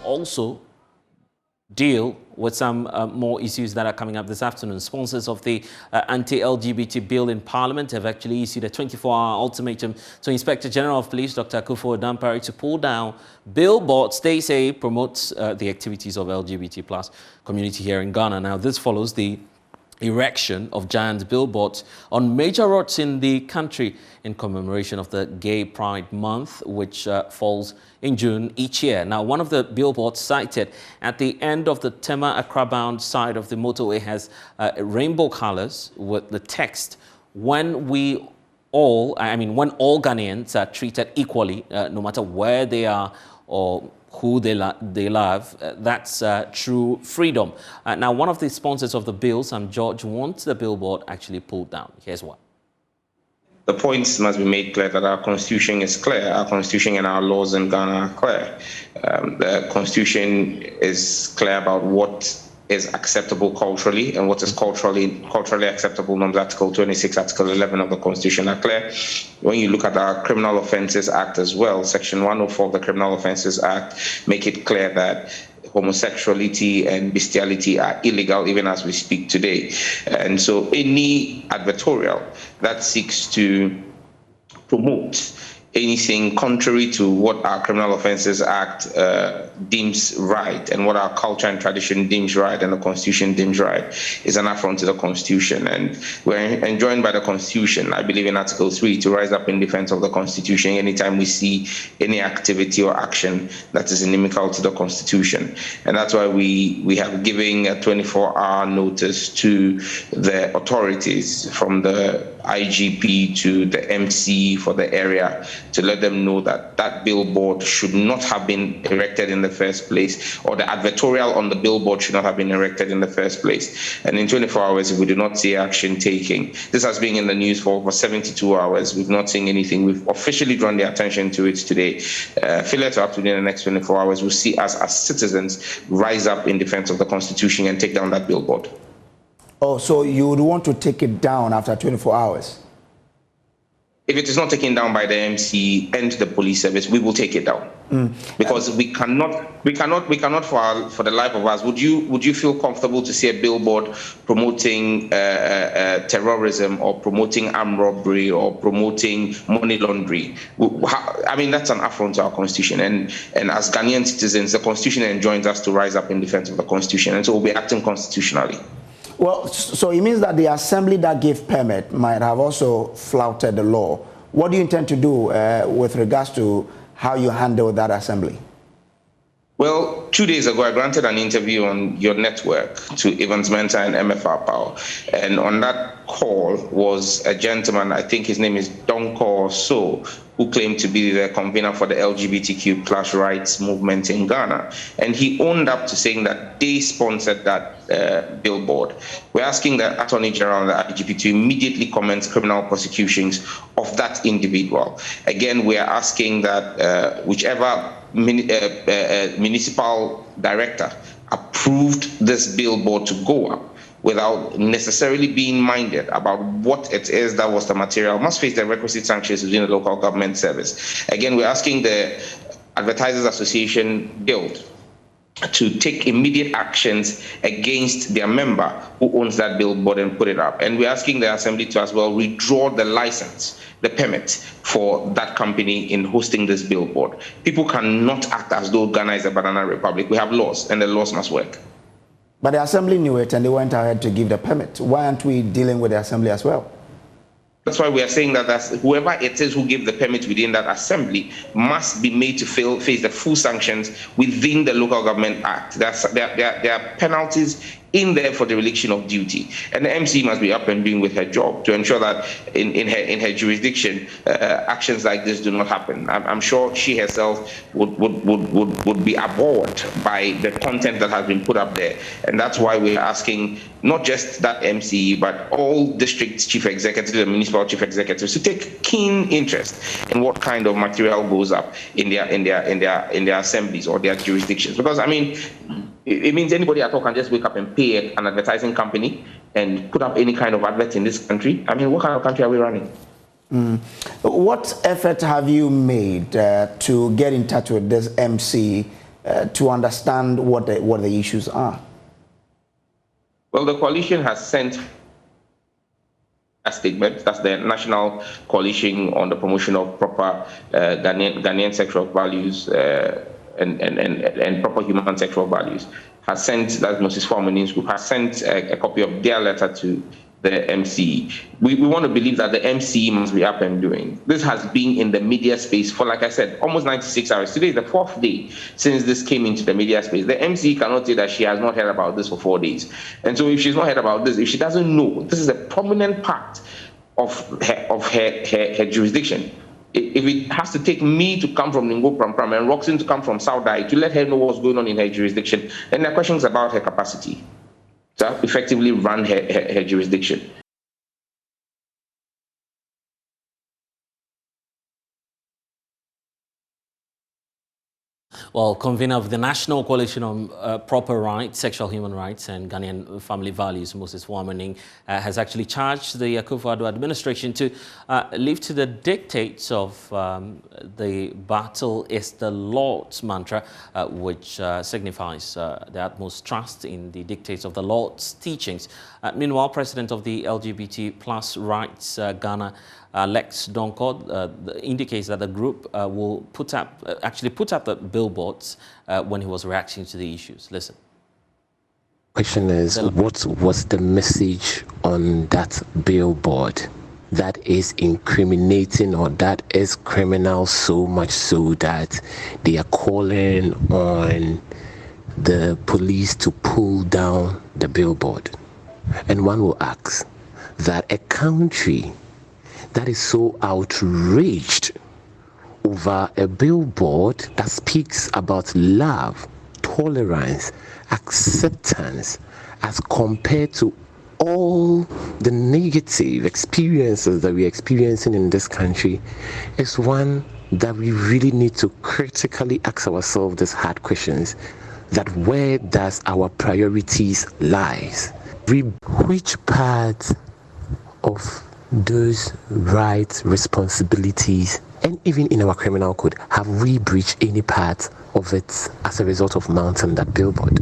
also deal with some more issues that are coming up this afternoon. Sponsors of the anti-LGBT bill in Parliament have actually issued a 24-hour ultimatum to Inspector General of Police, Dr. Akufo-Addo, to pull down billboards they say promotes the activities of LGBT plus community here in Ghana. Now, this follows the erection of giant billboards on major roads in the country in commemoration of the Gay Pride Month, which falls in June each year. Now, one of the billboards sited at the end of the Tema-Accra-bound side of the motorway has rainbow colors with the text, when all Ghanaians are treated equally, no matter where they are or who they love, that's true freedom. Now, one of the sponsors of the bill, Sam George, wants the billboard actually pulled down. Here's what. The points must be made clear that our constitution is clear. Our constitution and our laws in Ghana are clear. The constitution is clear about what is acceptable culturally and what is culturally acceptable. Under Article 26, Article 11 of the Constitution are clear. When you look at our Criminal Offences Act as well, Section 104 of the Criminal Offences Act make it clear that homosexuality and bestiality are illegal even as we speak today. And so any advertorial that seeks to promote anything contrary to what our Criminal Offences Act deems right and what our culture and tradition deems right and the Constitution deems right is an affront to the Constitution. And we're enjoined by the Constitution, I believe in Article 3, to rise up in defense of the Constitution anytime we see any activity or action that is inimical to the Constitution. And that's why we have given a 24-hour notice to the authorities, from the IGP to the MC for the area, to let them know that that billboard should not have been erected in the first place, or the advertorial on the billboard should not have been erected in the first place. And in 24 hours, if we do not see action taking, this has been in the news for over 72 hours. We've not seen anything. We've officially drawn the attention to it today. Failure to act within the next 24 hours will see us as citizens rise up in defense of the Constitution and take down that billboard. Oh, so you would want to take it down after 24 hours? If it is not taken down by the MC and the police service, we will take it down. Because we cannot for the life of us. Would you feel comfortable to see a billboard promoting terrorism or promoting armed robbery or promoting money laundering? I mean, that's an affront to our Constitution. And as Ghanaian citizens, the Constitution enjoins us to rise up in defense of the Constitution. And so we'll be acting constitutionally. Well, so it means that the assembly that gave permit might have also flouted the law. What do you intend to do with regards to how you handle that assembly? Well, 2 days ago, I granted an interview on your network to Evans Mensah and MFR Power. And on that call was a gentleman, I think his name is Donko So, who claimed to be the convener for the LGBTQ plus rights movement in Ghana. And he owned up to saying that they sponsored that billboard. We're asking the Attorney General and the IGP to immediately commence criminal prosecutions of that individual. Again, we are asking that whichever municipal director approved this billboard to go up without necessarily being minded about what it is that was the material must face the requisite sanctions within the local government service. Again, we're asking the Advertisers Association Guild to take immediate actions against their member who owns that billboard and put it up. And we're asking the Assembly to as well withdraw the license, the permit for that company in hosting this billboard. People cannot act as though Ghana is a banana republic. We have laws, and the laws must work. But the Assembly knew it, and they went ahead to give the permit. Why aren't we dealing with the Assembly as well? That's why we are saying that whoever it is who gave the permit within that assembly must be made to face the full sanctions within the Local Government Act. There are penalties in there for dereliction of duty, and the MC must be up and doing with her job to ensure that in her jurisdiction actions like this do not happen. I'm sure she herself would be abhorred by the content that has been put up there, and that's why we're asking not just that MC but all district chief executives and municipal chief executives to take keen interest in what kind of material goes up in their assemblies or their jurisdictions, because I mean, it means anybody at all can just wake up and pay an advertising company and put up any kind of advert in this country. I mean, what kind of country are we running? What effort have you made to get in touch with this MC to understand what the issues are? Well, the coalition has sent a statement. That's the National Coalition on the Promotion of Proper Ghanaian Sexual Values and Proper Human Sexual Values. Has sent, that Moses Forman's group, has sent a copy of their letter to the MCE. We want to believe that the MCE must be up and doing. This has been in the media space for, like I said, almost 96 hours. Today is the 4th day since this came into the media space. The MCE cannot say that she has not heard about this for 4 days. And so if she's not heard about this, if she doesn't know, this is a prominent part of her jurisdiction. If it has to take me to come from Ningo Pram and Roxanne to come from Saudi to let her know what's going on in her jurisdiction, then there are questions about her capacity to effectively run her jurisdiction. Well, convener of the National Coalition on Proper Rights, Sexual Human Rights and Ghanaian Family Values, Moses Wamaning, has actually charged the Akufo-Addo administration to live to the dictates of the battle is the Lord's mantra, which signifies the utmost trust in the dictates of the Lord's teachings. Meanwhile, President of the LGBT plus rights Ghana, Lex Donkor, indicates that the group will actually put up the billboards when he was reacting to the issues. Listen. Question is, what was the message on that billboard that is incriminating or that is criminal, so much so that they are calling on the police to pull down the billboard? And one will ask that a country that is so outraged over a billboard that speaks about love, tolerance, acceptance, as compared to all the negative experiences that we're experiencing in this country, is one that we really need to critically ask ourselves these hard questions, that where does our priorities lies? Which part of those rights, responsibilities, and even in our criminal code, have we breached any part of it as a result of mounting that billboard?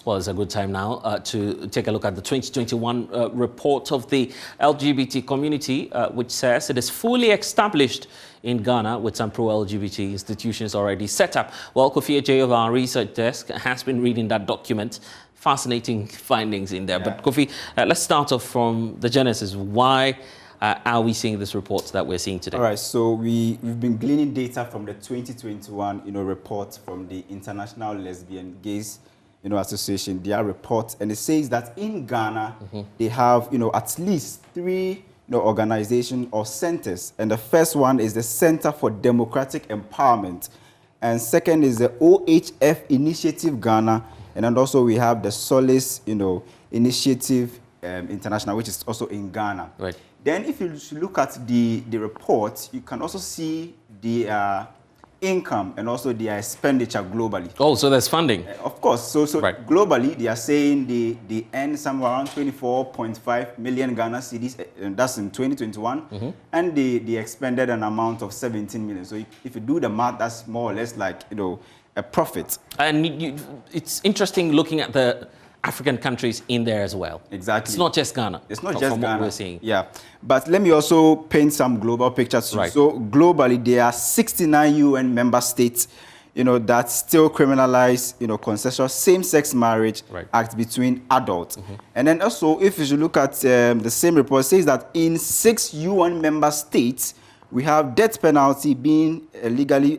Well, it's a good time now to take a look at the 2021 report of the LGBT community, which says it is fully established in Ghana with some pro-LGBT institutions already set up. Well, Kofi Ajay of our research desk has been reading that document. Fascinating findings in there. Yeah. But Kofi, let's start off from the genesis. Why are we seeing this report that we're seeing today? All right, so we've been gleaning data from the 2021 report from the International Lesbian Gays Association, their report, and it says that in Ghana they have at least 3 organizations or centers, and the first one is the Center for Democratic Empowerment, and second is the OHF Initiative Ghana, and then also we have the Solace Initiative International, which is also in Ghana. Right. Then if you look at the report, you can also see the income and also their expenditure globally. Oh, so there's funding. Of course. So right. Globally, they are saying they earn somewhere around 24.5 million Ghana cedis, and that's in 2021, and they expended an amount of 17 million. So if you do the math, that's more or less like a profit. And it's interesting looking at the African countries in there as well. Exactly. It's not just Ghana. It's not just from Ghana. What we're seeing. Yeah. But let me also paint some global pictures too. Right. So globally, there are 69 UN member states, that still criminalize, consensual same-sex marriage act between adults. And then also, if you look at the same report, it says that in 6 UN member states, we have death penalty being legally,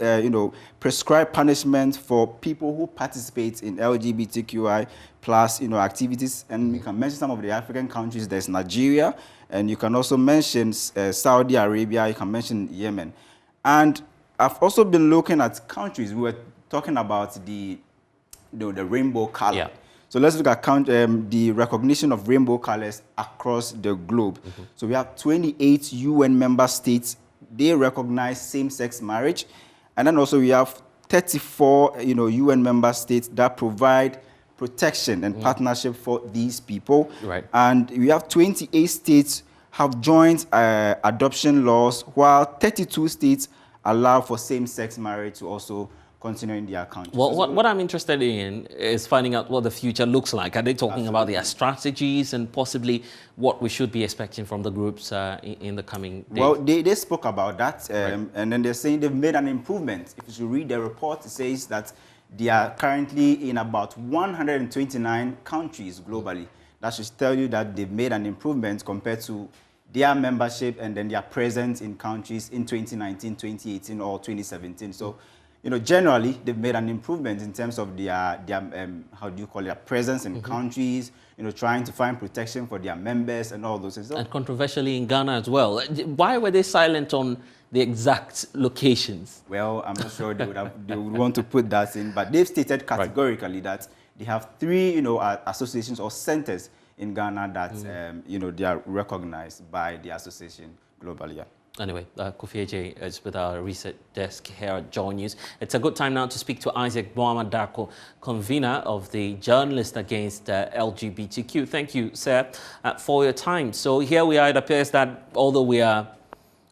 prescribed punishment for people who participate in LGBTQI plus, activities. And we can mention some of the African countries. There's Nigeria, and you can also mention Saudi Arabia. You can mention Yemen. And I've also been looking at countries. We were talking about the rainbow color. Yeah. So let's look at the recognition of rainbow colors across the globe. So we have 28 UN member states. They recognize same-sex marriage. And then also we have 34, UN member states that provide protection and partnership for these people. Right. And we have 28 states have joint adoption laws, while 32 states allow for same-sex marriage to also continue in their country. Well, what I'm interested in is finding out what the future looks like. Are they talking about their strategies and possibly what we should be expecting from the groups in the coming days? Well, they spoke about that, and then they're saying they've made an improvement. If you read the report, it says that they are currently in about 129 countries globally. That should tell you that they've made an improvement compared to their membership and then their presence in countries in 2019, 2018, or 2017. So, you know, generally, they've made an improvement in terms of their how do you call it, their presence in countries, you know, trying to find protection for their members and all those things. And controversially in Ghana as well. Why were they silent on the exact locations? Well, I'm not sure they would want to put that in, but they've stated categorically that they have 3, you know, associations or centers in Ghana that, you know, they are recognized by the association globally. Yeah. Anyway, Kofi Eje is with our research desk here at Joy News. It's a good time now to speak to Isaac Boama Darko, convener of the Journalists Against LGBTQ. Thank you, sir, for your time. So here we are. It appears that although we are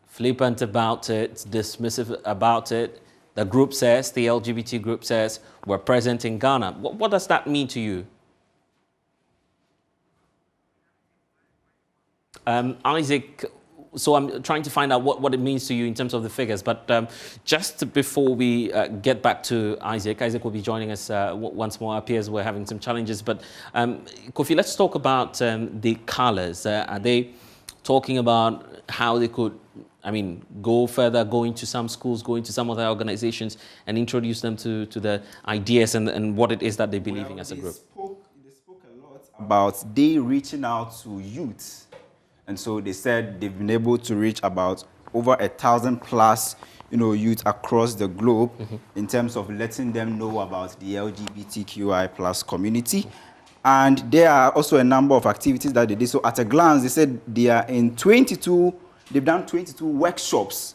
flippant about it, dismissive about it, the group says, the LGBT group says, we're present in Ghana. What does that mean to you? Isaac, so I'm trying to find out what it means to you in terms of the figures. But just before we get back to Isaac will be joining us once more. It appears we're having some challenges. But Kofi, let's talk about the colors. Are they talking about how they could, I mean, go further, go into some schools, go into some other organizations and introduce them to the ideas and what it is that they believe in as a group? They spoke a lot about they reaching out to youth. And so they said they've been able to reach about over 1,000 plus, you know, youth across the globe in terms of letting them know about the LGBTQI plus community. And there are also a number of activities that they did. So at a glance, they said they are in 22, they've done 22 workshops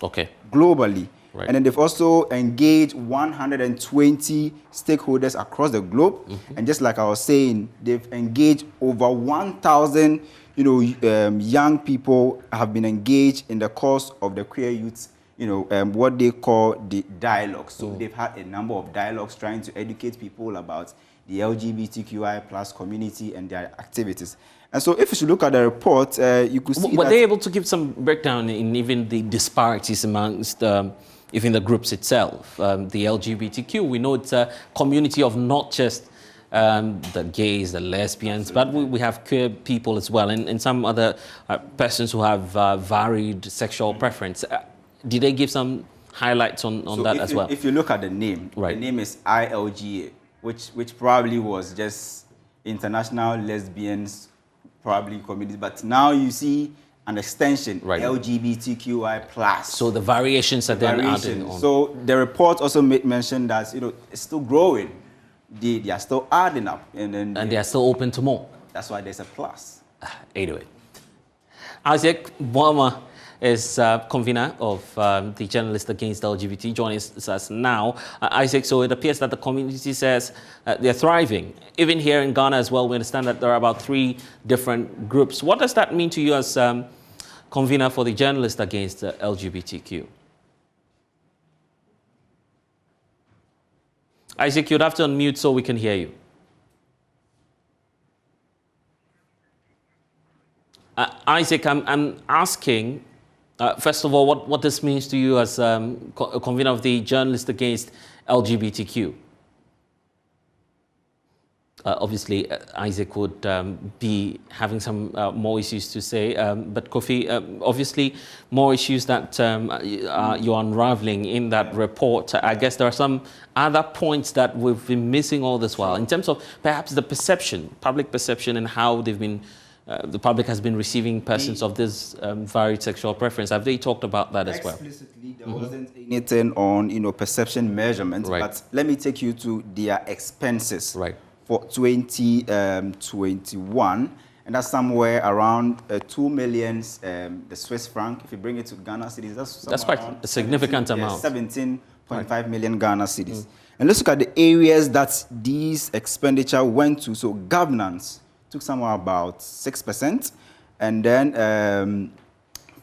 globally. Right. And then they've also engaged 120 stakeholders across the globe. And just like I was saying, they've engaged over 1,000 young people have been engaged in the course of the queer youth, what they call the dialogue. So they've had a number of dialogues trying to educate people about the LGBTQI plus community and their activities. And so if you should look at the report, you could see Were they able to give some breakdown in even the disparities amongst even the groups itself? The LGBTQ, we know it's a community of not just the gays, the lesbians, but we have queer people as well, and some other persons who have varied sexual preference. Did they give some highlights on that as well? If you look at the name, the name is ILGA, which probably was just International Lesbians probably community, but now you see an extension, LGBTQI plus. So the variations that they're adding on. So the report also mentioned that it's still growing. They are still adding up. And they are still open to more. That's why there's a plus. Anyway. Isaac Boama is convener of the Journalists Against LGBT, joining us now. Isaac, so it appears that the community says they're thriving. Even here in Ghana as well, we understand that there are about 3 different groups. What does that mean to you as convener for the Journalists Against LGBTQ? Isaac, you'd have to unmute so we can hear you. Isaac, I'm asking, first of all, what this means to you as a convener of the Journalists Against LGBTQ. Obviously, Isaac would be having some more issues to say, but Kofi, obviously, more issues that you're unraveling in that report. I guess there are some other points that we've been missing all this while, in terms of perhaps the perception, public perception, and how they've been, the public has been receiving persons of this varied sexual preference. Have they talked about that as well? Explicitly, there wasn't anything on perception measurements, but let me take you to their expenses. For 2021, and that's somewhere around 2 million the Swiss franc. If you bring it to Ghana cedis, that's quite a significant amount. 17.5 million Ghana cedis. And let's look at the areas that these expenditure went to. So governance took somewhere about 6%. And then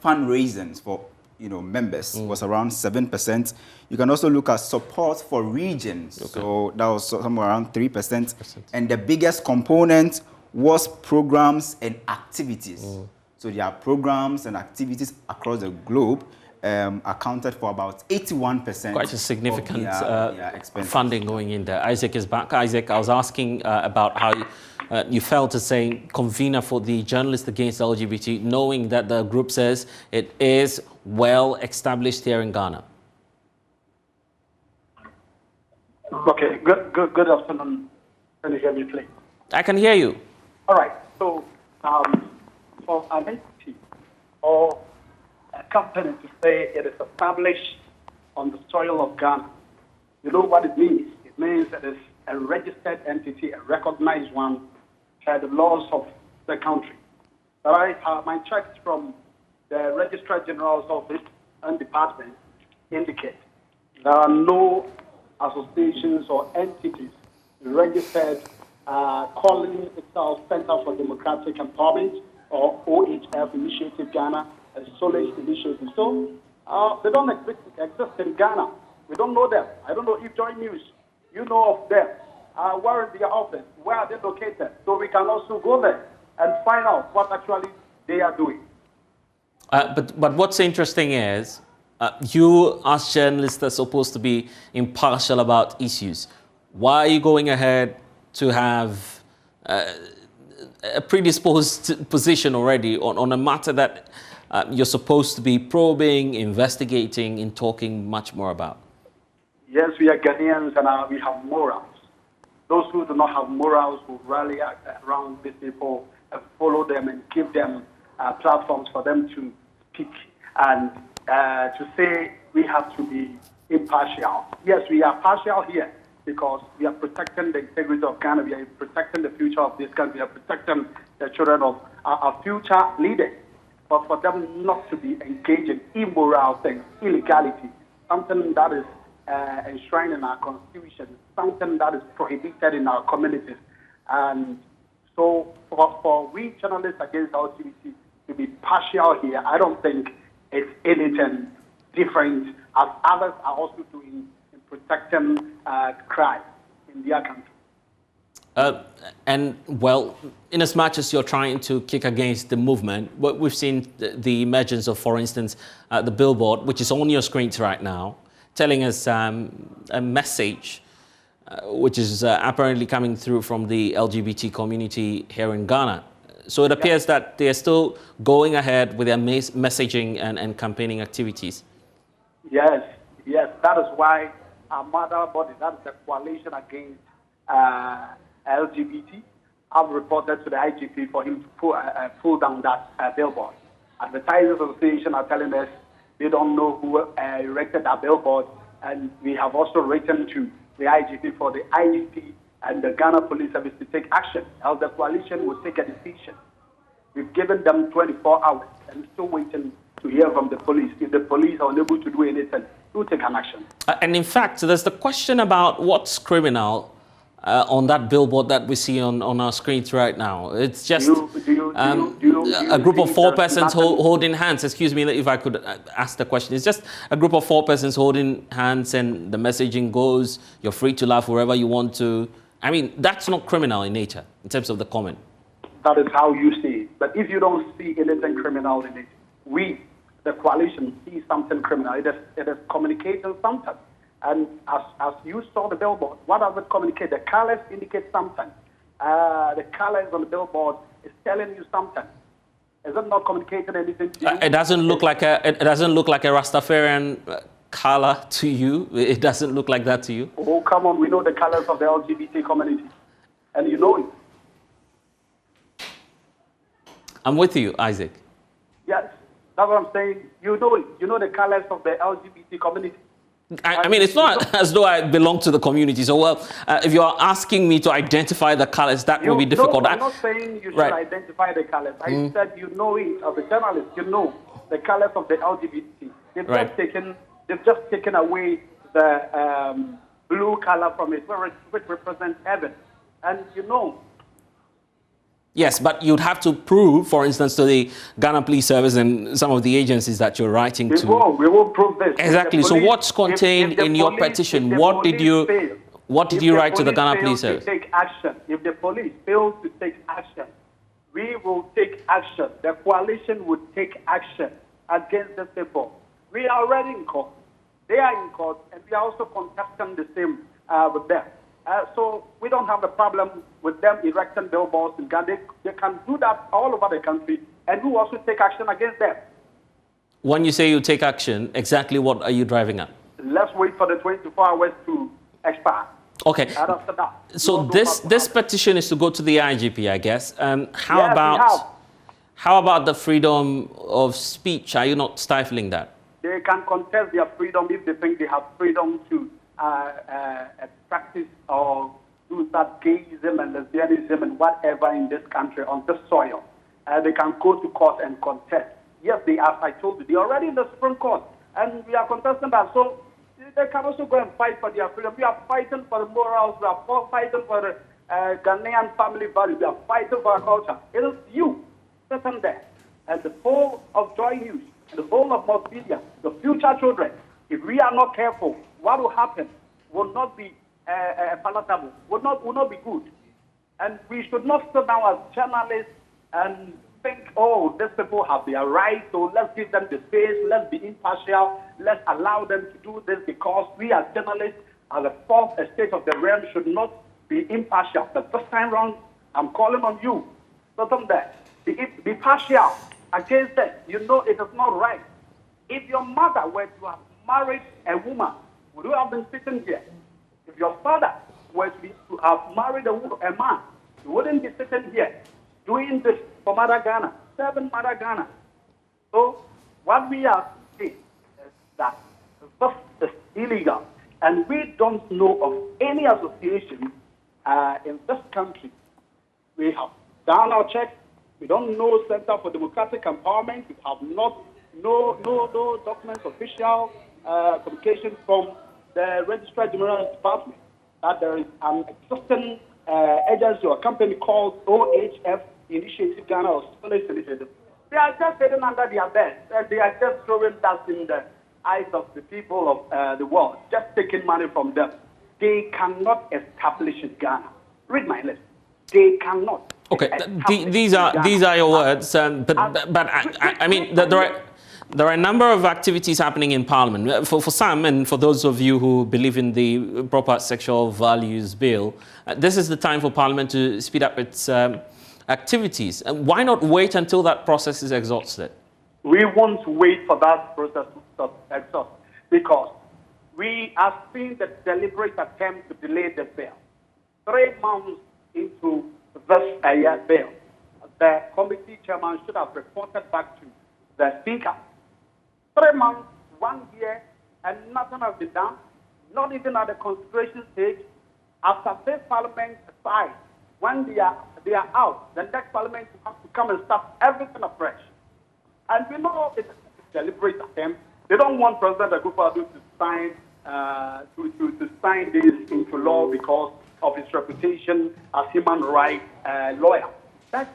fundraising for members was around 7%. You can also look at support for regions. Okay. So that was somewhere around 3%. And the biggest component was programs and activities. So there are programs and activities across the globe accounted for about 81%. Quite a significant funding going in there. Isaac is back. Isaac, I was asking about how you felt as saying convener for the Journalists Against LGBT, knowing that the group says it is well established here in Ghana. Okay, good afternoon. Can you hear me, please? I can hear you. All right. So, for an entity or a company to say it is established on the soil of Ghana, you know what it means? It means that it's a registered entity, a recognized one, by the laws of the country. All right. My checks from the Registrar General's office and department indicate there are no associations or entities registered calling itself Center for Democratic Empowerment or OHF Initiative Ghana, a Solis initiative. So they don't exist in Ghana. We don't know them. I don't know if Joy News, you know of them. Where is their office? Where are they located? So we can also go there and find out what actually they are doing. But what's interesting is you as journalists are supposed to be impartial about issues. Why are you going ahead to have a predisposed position already on a matter that you're supposed to be probing, investigating, and talking much more about? Yes, we are Ghanaians and we have morals. Those who do not have morals will rally around these people and follow them and give them platforms for them to speak and to say we have to be impartial. Yes, we are partial here because we are protecting the integrity of Ghana, we are protecting the future of this country, we are protecting the children of our future leaders. But for them not to be engaged in immoral things, illegality, something that is enshrined in our constitution, something that is prohibited in our communities. And so for we journalists against LGBT to be partial here, I don't think it's anything different as others are also doing in protecting crime in their country. And well, in as much as you're trying to kick against the movement, we've seen the emergence of, for instance, the billboard, which is on your screens right now, telling us a message which is apparently coming through from the LGBT community here in Ghana. So it appears that they're still going ahead with their messaging and campaigning activities. Yes, that is why our mother body, that is the Coalition Against LGBT, I've reported to the IGP for him to pull down that billboard. Advertisers Association are telling us they don't know who erected that billboard, and we have also written to the IGP for the IGP and the Ghana Police Service to take action, else the coalition will take a decision. We've given them 24 hours and still waiting to hear from the police. If the police are unable to do anything, we'll take an action. And in fact, there's the question about what's criminal on that billboard that we see on our screens right now. It's just a group of 4 persons holding hands. Excuse me if I could ask the question. It's just a group of 4 persons holding hands and the messaging goes, you're free to laugh wherever you want to. I mean, that's not criminal in nature in terms of the comment. That is how you see it. But if you don't see anything criminal in it, we, the coalition, see something criminal. It is communicating something. And as you saw the billboard, what does it communicate? The colors indicate something. The colors on the billboard is telling you something. Is it not communicating anything to you? It doesn't look like a Rastafarian color to you. It doesn't look like that to you. Oh, come on! We know the colors of the LGBT community, and you know it. I'm with you, Isaac. Yes, that's what I'm saying. You know it. You know the colors of the LGBT community. I mean, it's not as though I belong to the community. So, well, if you are asking me to identify the colors, that will be difficult. No, I'm not saying you should identify the colors. I said you know it, as a journalist, you know the colors of the LGBT. They've just taken away the blue color from it, which represents heaven. And you know. Yes, but you'd have to prove, for instance, to the Ghana Police Service and some of the agencies that you're writing to. We will prove this. Exactly. Police, so what's contained in your petition? What did you write to the Ghana Police Service? Take action. If the police fails to take action, we will take action. The coalition would take action against the people. We are already in court. They are in court, and we are also contesting the same with them. So we don't have a problem with them erecting billboards in Ghana. They can do that all over the country, and we will also take action against them. When you say you take action, exactly what are you driving at? Let's wait for the 24 hours to expire. Okay. After that, so this petition is to go to the IGP, I guess. How about the freedom of speech? Are you not stifling that? They can contest their freedom if they think they have freedom to practice or do that gayism and lesbianism and whatever in this country, on this soil. They can go to court and contest. Yes, they are, I told you, they're already in the Supreme Court, and we are contesting that. So they can also go and fight for their freedom. We are fighting for the morals, we are fighting for the Ghanaian family values, we are fighting for our culture. It is you sitting there at the pole of Joy News, the whole of multimedia, the future children. If we are not careful, what will happen will not be palatable, will not be good. And we should not sit down as journalists and think, oh, these people have their rights, so let's give them the space, let's be impartial, let's allow them to do this, because we as journalists, as a fourth estate of the realm, should not be impartial. But this time round, I'm calling on you, sit there, be partial against that. You know it is not right. If your mother were to have married a woman, would you have been sitting here? If your father were to have married a man, you wouldn't be sitting here doing this for Mother Ghana, serving Mother Ghana. So what we are saying is that this is illegal, and we don't know of any association in this country. We have done our checks. We don't know Center for Democratic Empowerment. We have no documents, official communication from the Registrar General's Department that there is an existing agency or company called OHF Initiative Ghana or Socialist Initiative. They are just sitting under their bed. They are just throwing dust in the eyes of the people of the world, just taking money from them. They cannot establish Ghana. Read my list. They cannot. Okay, these are your words, but I mean there are a number of activities happening in Parliament. For some, and for those of you who believe in the proper sexual values bill, this is the time for Parliament to speed up its activities. Why not wait until that process is exhausted? We won't wait for that process to exhaust, because we are seeing the deliberate attempt to delay the bill. 3 months into this bill, the committee chairman should have reported back to the speaker. 3 months, 1 year, and nothing has been done, not even at the consideration stage. After this parliament decides, when they are out, the next parliament has to come and start everything afresh. And we know it's a deliberate attempt. They don't want President Akufo-Addo to sign to sign this into law because of his reputation as human rights lawyer. That's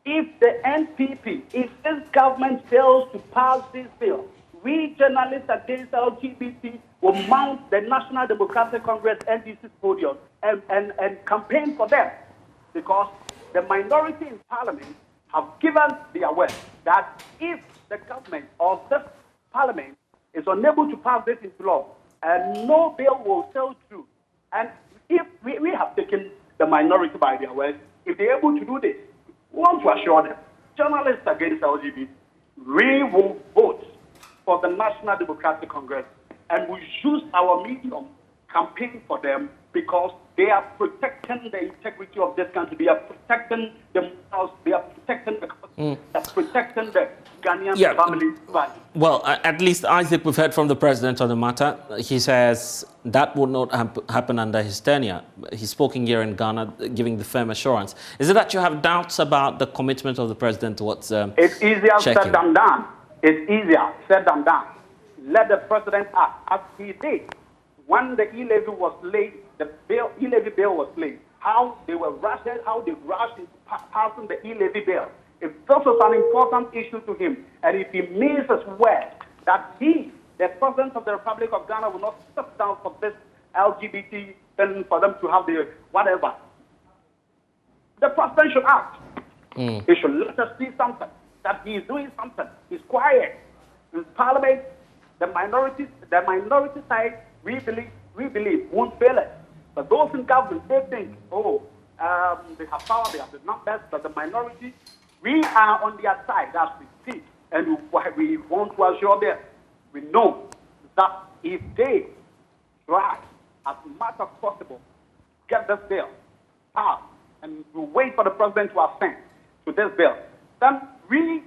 if the NPP, if this government fails to pass this bill, we journalists against LGBT will mount the National Democratic Congress NDC's podium and campaign for them, because the minority in Parliament have given their word that if the government or this Parliament is unable to pass this into law, no bill will sail through. And if we have taken the minority by their word, if they're able to do this, we want to assure them, journalists against LGBT, we will vote for the National Democratic Congress, and we use our medium campaign for them, because they are protecting the integrity of this country. They are protecting themselves. They are protecting the country. They are protecting the Ghanaian family value. Well, at least I think we've heard from the president on the matter. He says that would not happen under his tenure. He's spoken here in Ghana, giving the firm assurance. Is it that you have doubts about the commitment of the president towards It's easier said than done. It's easier said than done. Let the president act as he did when the e-levy was laid. The e-levy bill was laid. How they were rushed, how they rushed into passing the e-levy bill, if this is an important issue to him, and if he means his word that he, the President of the Republic of Ghana, will not sit down for this LGBT thing for them to have the whatever, the President should act. He should let us see something, that he is doing something. He's quiet. In Parliament, the minority side, we believe won't fail it. But those in government, they think, they have power, they have the numbers, but the minority, we are on their side as we see. And we want to assure them, we know that if they try as much as possible get this bill passed, and we wait for the President to assent to this bill, then we,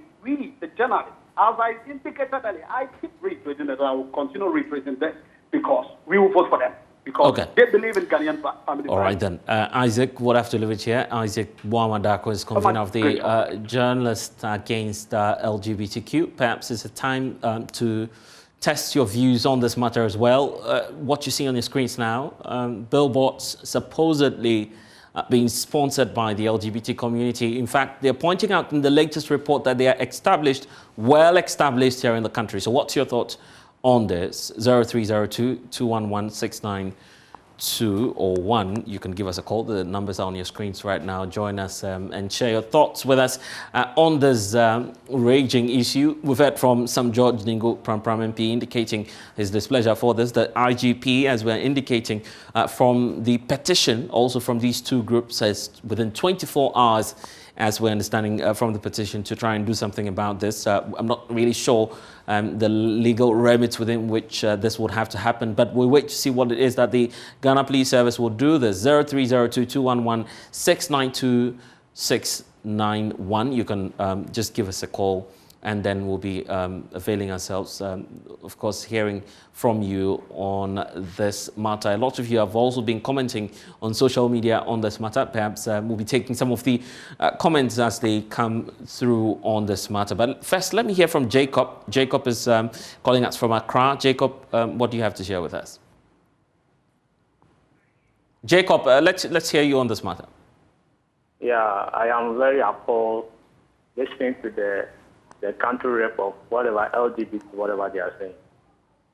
the journalists, as I indicated earlier, I keep reiterating it, and I will continue reiterating this, because we will vote for them. Because they believe in Ghanaian family. All right then. Isaac, we'll have to leave it here. Isaac Bwamadako is convener of the Journalists Against LGBTQ. Perhaps it's a time to test your views on this matter as well. What you see on your screens now, billboards supposedly being sponsored by the LGBT community. In fact, they're pointing out in the latest report that they are established, well established here in the country. So what's your thoughts on this? 0302-211-692 or 1. You can give us a call. The numbers are on your screens right now. Join us and share your thoughts with us on this raging issue. We've heard from some George Ningo Prampram MP indicating his displeasure for this. The IGP, as we're indicating from the petition, also from these two groups, says within 24 hours, as we're understanding from the petition, to try and do something about this. I'm not really sure the legal remits within which this would have to happen, but we'll wait to see what it is that the Ghana Police Service will do. This 0302-211-692-691. You can just give us a call, and then we'll be availing ourselves, of course, hearing from you on this matter. A lot of you have also been commenting on social media on this matter. Perhaps we'll be taking some of the comments as they come through on this matter. But first, let me hear from Jacob. Jacob is calling us from Accra. Jacob, what do you have to share with us? Jacob, let's hear you on this matter. Yeah, I am very appalled listening to the country rep of whatever LGBT, whatever they are saying.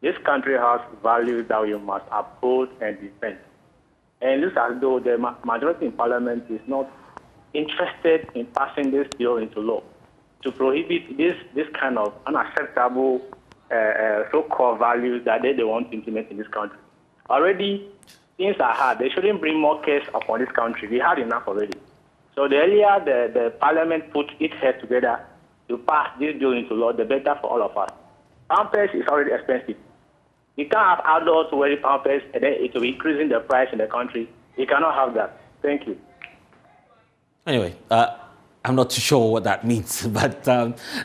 This country has values that we must uphold and defend. And it looks as though the majority in Parliament is not interested in passing this bill into law to prohibit this kind of unacceptable so-called values that they want to implement in this country. Already, things are hard. They shouldn't bring more case upon this country. We had enough already. So the earlier the Parliament put its head together to pass this bill into law, the better for all of us. Pampers is already expensive. You can't have adults wearing pampers and then it will be increasing the price in the country. You cannot have that. Thank you. Anyway, I'm not too sure what that means, but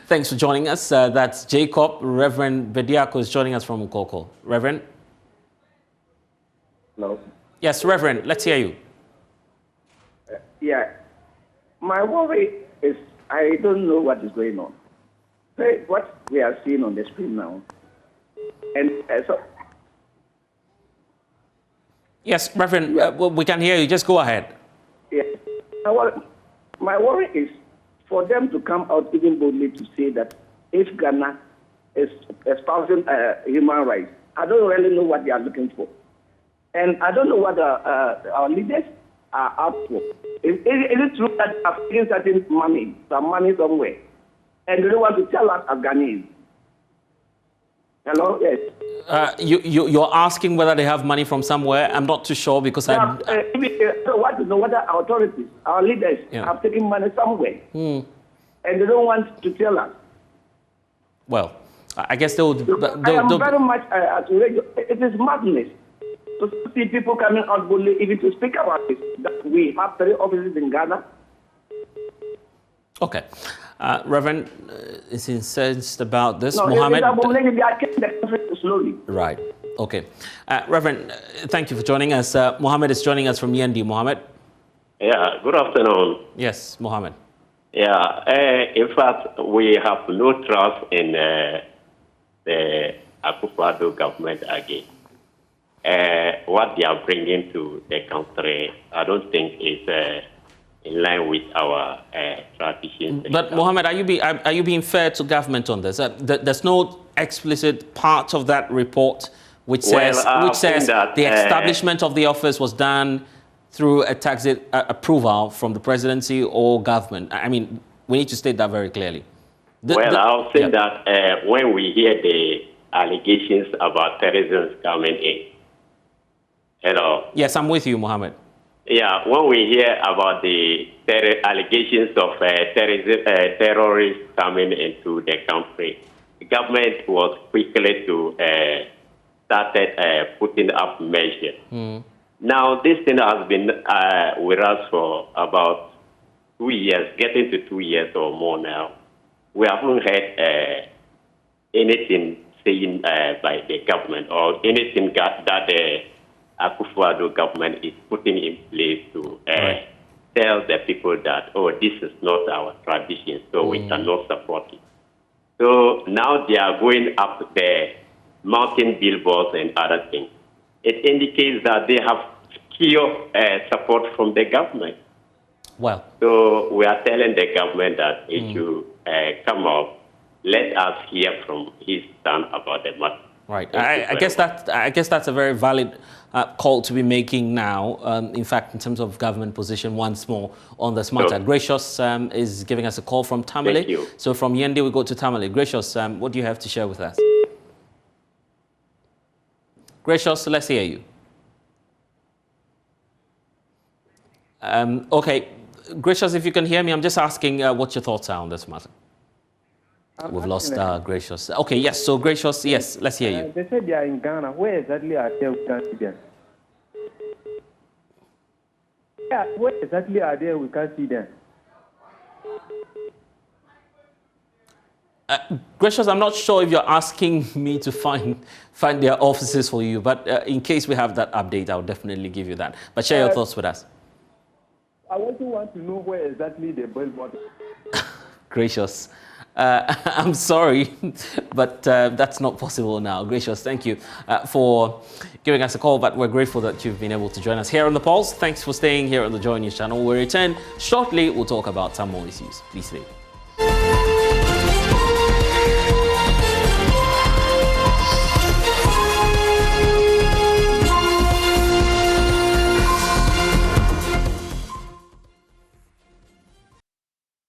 thanks for joining us. That's Jacob. Reverend Bediako is joining us from Nkoko. Reverend? Hello? Yes, Reverend, let's hear you. Yeah. My worry is I don't know what is going on. What we are seeing on the screen now. And so... Yes, Reverend, we can hear you. Just go ahead. Yeah. My worry is for them to come out even boldly to say that if Ghana is espousing human rights, I don't really know what they are looking for. And I don't know what our leaders are out for. Is it true that they are taking certain money, some money somewhere, and they don't want to tell us as Ghanaians? Hello? Yes. You're asking whether they have money from somewhere? I'm not too sure because so what to know whether our authorities, our leaders, have taken money somewhere, and they don't want to tell us. Well, I guess I am very much outraged. It is madness to see people coming out boldly even to speak about this. That we have 3 offices in Ghana. Okay. Reverend is incensed about this. No, Mohammed. They are killing the country slowly. Right. Okay. Reverend, thank you for joining us. Mohammed is joining us from Yendi. Mohammed. Yeah, good afternoon. Yes, Mohammed. Yeah, in fact, we have no trust in the Akufo-Addo government again. What they are bringing to the country, I don't think is in line with our traditions. But Mohammed, are you being fair to government on this? There's no explicit part of that report which says that the establishment of the office was done through a tacit approval from the presidency or government. I mean, we need to state that very clearly. I'll say that when we hear the allegations about terrorism coming in, Yes, I'm with you, Mohammed. Yeah, when we hear about the allegations of terrorists coming into the country, the government was quickly to started putting up measures. Now, this thing has been with us for about 2 years, getting to 2 years or more now. We haven't heard anything saying by the government or anything that the Akufo-Addo government is putting in place to tell the people that, oh, this is not our tradition, so we cannot support it. So now they are going up there, mounting billboards and other things. It indicates that they have secure support from the government. Well, so we are telling the government that it should come up. Let us hear from his stand about the matter. Right. I guess that's a very valid call to be making now. In fact, in terms of government position, once more on this matter. Gracious is giving us a call from Tamale. Thank you. So from Yendi, we go to Tamale. Gracious, what do you have to share with us? Gracious, let's hear you. Okay, Gracious, if you can hear me, I'm just asking what your thoughts are on this matter. We've lost Gracious. Okay, yes, so Gracious, yes, let's hear you. They said they are in Ghana. Where exactly are they? We can't see them. Yeah, where exactly are they? We can't see them. Gracious, I'm not sure if you're asking me to find their offices for you, but in case we have that update, I'll definitely give you that. But share your thoughts with us. I also want to know where exactly the billboard is. Gracious. I'm sorry, but that's not possible now. Gracious, thank you for giving us a call, but we're grateful that you've been able to join us here on The Pulse. Thanks for staying here on the Joy News channel. We'll return shortly. We'll talk about some more issues. Please stay.